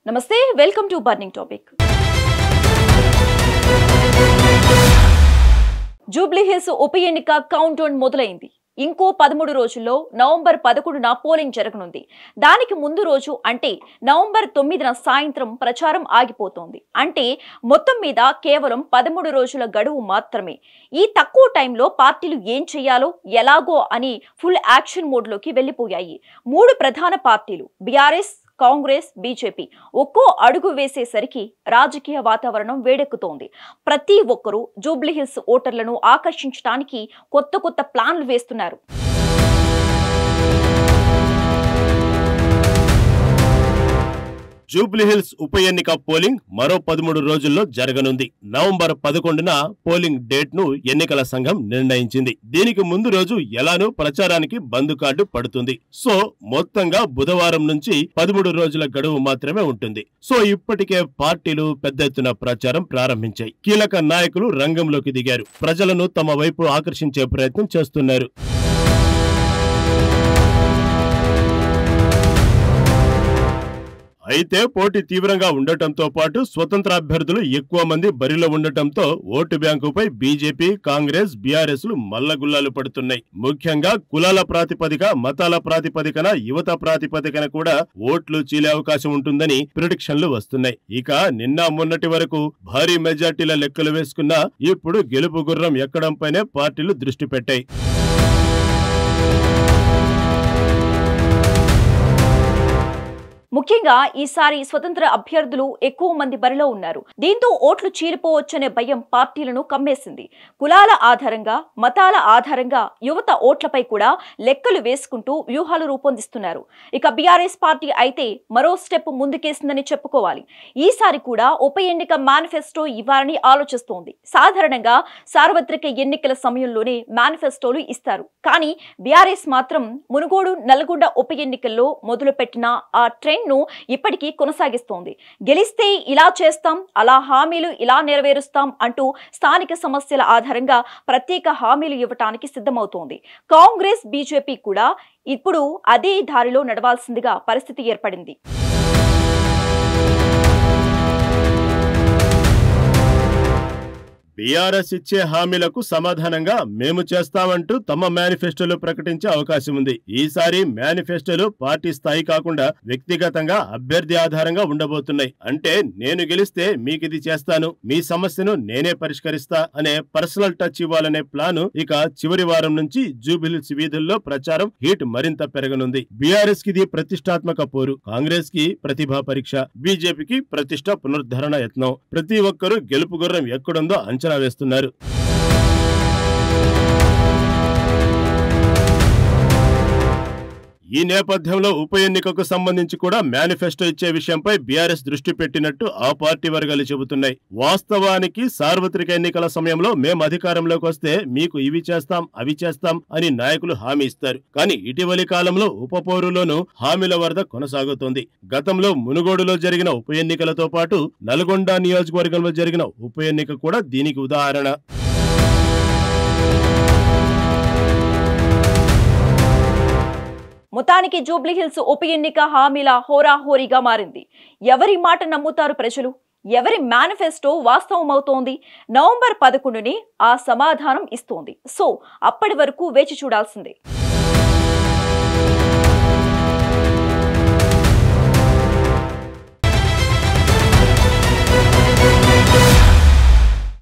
నమస్తే welcome to burning topic. Jubilee hills ఉప ఎన్నిక కౌంట్ డౌన్ మొదలైంది. ఇంకో 13 రోజుల్లో నవంబర్ 11న పోలింగ్ జరగనుంది. దానికి ముందు రోజు అంటే నవంబర్ 9న సాయంత్రం ప్రచారం ఆగిపోతోంది. అంటే మొత్తం మీద కేవలం 13 రోజుల గడువు మాత్రమే. ఈ తక్కువ టైంలో పార్టీలు ఏం చేయాలో ఎలాగో అని ఫుల్ యాక్షన్ మోడ్లోకి వెళ్లిపోయాయి. 3 ప్రధాన పార్టీలు బీఆర్ఎస్, కాంగ్రెస్, బీజేపీ ఒక్కో అడుగు వేసేసరికి రాజకీయ వాతావరణం వేడెక్కుతోంది. ప్రతి ఒక్కరూ జూబ్లీహిల్స్ ఓటర్లను ఆకర్షించడానికి కొత్త ప్లాన్లు వేస్తున్నారు. జూబ్లీహిల్స్ ఉప ఎన్నిక పోలింగ్ మరో 13 రోజుల్లో జరగనుంది. నవంబర్ 11న పోలింగ్ డేట్ ను ఎన్నికల సంఘం నిర్ణయించింది. దీనికి ముందు రోజు ఎలానూ ప్రచారానికి బంద్ కార్డు పడుతుంది. సో మొత్తంగా బుధవారం నుంచి 13 రోజుల గడువు మాత్రమే ఉంటుంది. సో ఇప్పటికే పార్టీలు పెద్ద ఎత్తున ప్రచారం ప్రారంభించాయి. కీలక నాయకులు రంగంలోకి దిగారు. ప్రజలను తమ వైపు ఆకర్షించే ప్రయత్నం చేస్తున్నారు. అయితే పోటీ తీవ్రంగా ఉండటంతో పాటు స్వతంత్ర అభ్యర్థులు ఎక్కువ మంది బరిలో ఉండటంతో ఓటు బ్యాంకుపై బీజేపీ, కాంగ్రెస్, బీఆర్ఎస్ లు మల్లగుల్లాలు పడుతున్నాయి. ముఖ్యంగా కులాల ప్రాతిపదిక, మతాల ప్రాతిపదికన, యువత ప్రాతిపదికన కూడా ఓట్లు చీలే అవకాశం ఉంటుందని ప్రిడిక్షన్లు వస్తున్నాయి. ఇక నిన్న మొన్నటి వరకు భారీ మెజార్టీల లెక్కలు వేసుకున్నా ఇప్పుడు గెలుపు గుర్రం ఎక్కడంపైనే పార్టీలు దృష్టి పెట్టాయి. ముఖ్యంగా ఈసారి స్వతంత్ర అభ్యర్థులు ఎక్కువ మంది బరిలో ఉన్నారు. దీంతో ఓట్లు చీలిపోవచ్చనే భయం పార్టీలను కమ్మేసింది. కులాల ఆధారంగా, మతాల ఆధారంగా యువత ఓట్లపై కూడా లెక్కలు వేసుకుంటూ వ్యూహాలు రూపొందిస్తున్నారు. ఇక బీఆర్ఎస్ పార్టీ అయితే మరో స్టెప్ ముందుకేసిందని చెప్పుకోవాలి. ఈసారి కూడా ఉప ఎన్నిక మేనిఫెస్టో ఇవ్వాలని ఆలోచిస్తోంది. సాధారణంగా సార్వత్రిక ఎన్నికల సమయంలోనే మేనిఫెస్టోలు ఇస్తారు. కానీ బీఆర్ఎస్ మాత్రం మునుగోడు, నల్గొండ ఉప ఎన్నికల్లో మొదలుపెట్టిన ఆ ట్రెండ్ ను ఇప్పటికీ కొనసాగిస్తోంది. గెలిస్తే ఇలా చేస్తాం, అలా హామీలు ఇలా నెరవేరుస్తాం అంటూ స్థానిక సమస్యల ఆధారంగా ప్రత్యేక హామీలు ఇవ్వటానికి సిద్ధమవుతోంది. కాంగ్రెస్, బీజేపీ కూడా ఇప్పుడు అదే దారిలో నడవాల్సిందిగా పరిస్థితి ఏర్పడింది. బీఆర్ఎస్ ఇచ్చే హామీలకు సమాధానంగా మేము చేస్తామంటూ తమ మేనిఫెస్టోలో ప్రకటించే అవకాశం ఉంది. ఈసారి మేనిఫెస్టోలు పార్టీ స్థాయి కాకుండా వ్యక్తిగతంగా అభ్యర్థి ఆధారంగా ఉండబోతున్నాయి. అంటే నేను గెలిస్తే మీకిది చేస్తాను, మీ సమస్యను నేనే పరిష్కరిస్తా అనే పర్సనల్ టచ్ ఇవ్వాలనే ప్లాను ఇక చివరి వారం నుంచి జూబ్లీహిల్స్ వీధుల్లో ప్రచారం హీట్ మరింత పెరగనుంది. బీఆర్ఎస్ కి ప్రతిష్టాత్మక పోరు, కాంగ్రెస్ కి ప్రతిభా పరీక్ష, బీజేపీకి ప్రతిష్ట పునరుద్ధరణ యత్నం. ప్రతి ఒక్కరూ గెలుపు గుర్రం ఎక్కడుందో అంచనా వేస్తున్నారు. ఈ నేపథ్యంలో ఉప ఎన్నికకు సంబంధించి కూడా మేనిఫెస్టో ఇచ్చే విషయంపై బీఆర్ఎస్ దృష్టి పెట్టినట్టు ఆ పార్టీ వర్గాలు చెబుతున్నాయి. వాస్తవానికి సార్వత్రిక ఎన్నికల సమయంలో మేం అధికారంలోకి వస్తే మీకు ఇవి చేస్తాం, అవి చేస్తాం అని నాయకులు హామీ ఇస్తారు. కానీ ఇటీవలి కాలంలో ఉప పోరులోనూ హామీల వరద కొనసాగుతోంది. గతంలో మునుగోడులో జరిగిన ఉప ఎన్నికలతో పాటు నల్గొండ నియోజకవర్గంలో జరిగిన ఉప ఎన్నిక కూడా దీనికి ఉదాహరణ. మొత్తానికి జూబ్లీహిల్స్ ఉప ఎన్నిక హామీల హోరాహోరీగా మారింది. ఎవరి మాట నమ్ముతారు ప్రజలు? ఎవరి మేనిఫెస్టో వాస్తవమవుతోంది? నవంబర్ 11ని ఆ సమాధానం ఇస్తోంది. సో అప్పటి వరకు వేచి చూడాల్సిందే.